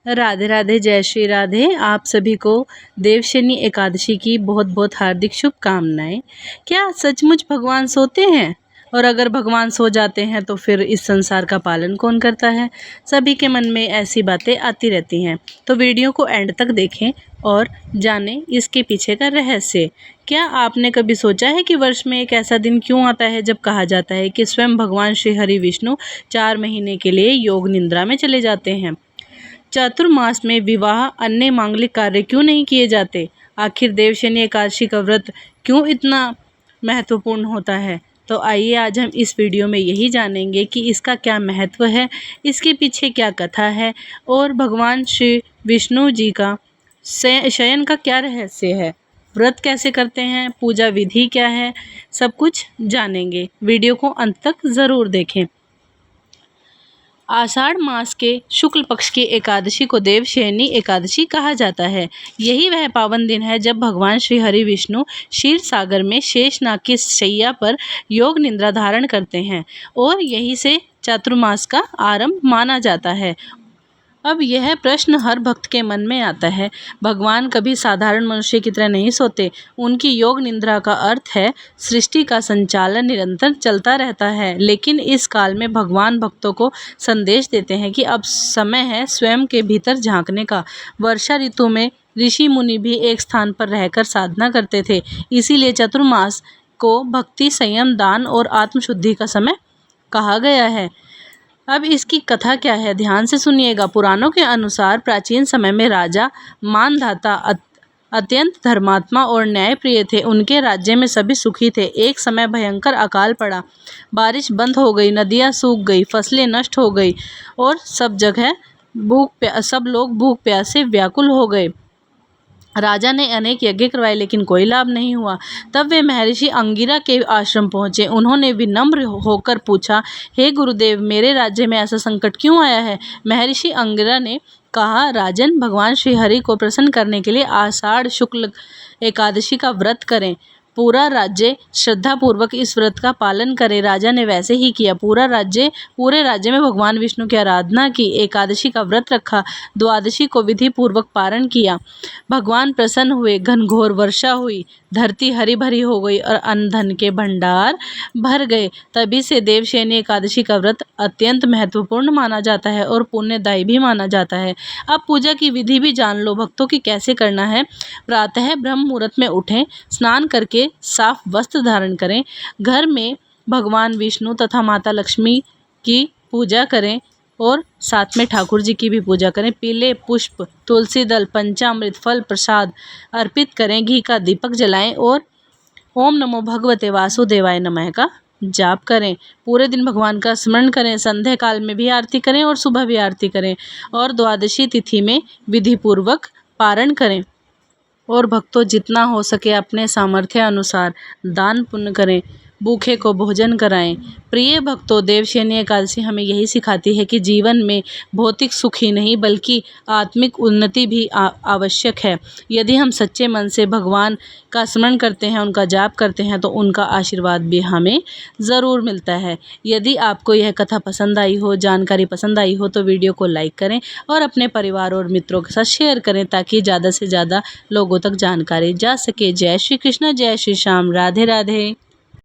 राधे राधे, जय श्री राधे। आप सभी को देवशनी एकादशी की बहुत बहुत हार्दिक शुभकामनाएं। क्या सचमुच भगवान सोते हैं? और अगर भगवान सो जाते हैं तो फिर इस संसार का पालन कौन करता है? सभी के मन में ऐसी बातें आती रहती हैं। तो वीडियो को एंड तक देखें और जानें इसके पीछे का रहस्य। क्या आपने कभी सोचा है कि वर्ष में एक ऐसा दिन क्यों आता है जब कहा जाता है कि स्वयं भगवान श्री हरि विष्णु 4 महीने के लिए योग निद्रा में चले जाते हैं? चातुर्मास में विवाह अन्य मांगलिक कार्य क्यों नहीं किए जाते? आखिर देवशनी एकादशी का व्रत क्यों इतना महत्वपूर्ण होता है? तो आइए आज हम इस वीडियो में यही जानेंगे कि इसका क्या महत्व है, इसके पीछे क्या कथा है और भगवान श्री विष्णु जी का शयन का क्या रहस्य है, व्रत कैसे करते हैं, पूजा विधि क्या है, सब कुछ जानेंगे। वीडियो को अंत तक ज़रूर देखें। आषाढ़ मास के शुक्ल पक्ष की एकादशी को देवशयनी एकादशी कहा जाता है। यही वह पावन दिन है जब भगवान श्री हरि विष्णु क्षीर सागर में शेषनाग की शैया पर योग निद्रा धारण करते हैं और यही से चातुर्मास का आरंभ माना जाता है। अब यह प्रश्न हर भक्त के मन में आता है, भगवान कभी साधारण मनुष्य की तरह नहीं सोते। उनकी योग निद्रा का अर्थ है सृष्टि का संचालन निरंतर चलता रहता है, लेकिन इस काल में भगवान भक्तों को संदेश देते हैं कि अब समय है स्वयं के भीतर झांकने का। वर्षा ऋतु में ऋषि मुनि भी एक स्थान पर रहकर साधना करते थे, इसीलिए चतुर्मास को भक्ति, संयम, दान और आत्मशुद्धि का समय कहा गया है। अब इसकी कथा क्या है, ध्यान से सुनिएगा। पुराणों के अनुसार प्राचीन समय में राजा मानधाता अत्यंत धर्मात्मा और न्यायप्रिय थे। उनके राज्य में सभी सुखी थे। एक समय भयंकर अकाल पड़ा, बारिश बंद हो गई, नदियाँ सूख गई, फसलें नष्ट हो गई और सब लोग भूख प्यास से व्याकुल हो गए। राजा ने अनेक यज्ञ करवाए लेकिन कोई लाभ नहीं हुआ। तब वे महर्षि अंगिरा के आश्रम पहुंचे। उन्होंने विनम्र होकर पूछा, हे गुरुदेव, मेरे राज्य में ऐसा संकट क्यों आया है? महर्षि अंगिरा ने कहा, राजन, भगवान श्री हरि को प्रसन्न करने के लिए आषाढ़ शुक्ल एकादशी का व्रत करें। पूरा राज्य श्रद्धापूर्वक इस व्रत का पालन करे। राजा ने वैसे ही किया। पूरे राज्य में भगवान विष्णु की आराधना की, एकादशी का व्रत रखा, द्वादशी को विधि पूर्वक पारण किया। भगवान प्रसन्न हुए, घनघोर वर्षा हुई, धरती हरी भरी हो गई और अन्न धन के भंडार भर गए। तभी से देवशयनी एकादशी का व्रत अत्यंत महत्वपूर्ण माना जाता है और पुण्यदायी भी माना जाता है। अब पूजा की विधि भी जान लो भक्तों की कैसे करना है। प्रातः ब्रह्म मुहूर्त में उठें, स्नान करके साफ वस्त्र धारण करें, घर में भगवान विष्णु तथा माता लक्ष्मी की पूजा करें और साथ में ठाकुर जी की भी पूजा करें। पीले पुष्प, तुलसी दल, पंचामृत, फल प्रसाद अर्पित करें, घी का दीपक जलाएं और ओम नमो भगवते वासुदेवाय नमः का जाप करें। पूरे दिन भगवान का स्मरण करें। संध्या काल में भी आरती करें और सुबह भी आरती करें और द्वादशी तिथि में विधि पूर्वक पारण करें। और भक्तों, जितना हो सके अपने सामर्थ्य अनुसार दान पुण्य करें, भूखे को भोजन कराएं। प्रिय भक्तों, देवशयनी एकादशी हमें यही सिखाती है कि जीवन में भौतिक सुख ही नहीं बल्कि आत्मिक उन्नति भी आवश्यक है। यदि हम सच्चे मन से भगवान का स्मरण करते हैं, उनका जाप करते हैं, तो उनका आशीर्वाद भी हमें ज़रूर मिलता है। यदि आपको यह कथा पसंद आई हो, जानकारी पसंद आई हो, तो वीडियो को लाइक करें और अपने परिवार और मित्रों के साथ शेयर करें ताकि ज़्यादा से ज़्यादा लोगों तक जानकारी जा सके। जय श्री कृष्ण, जय श्री श्याम, राधे राधे।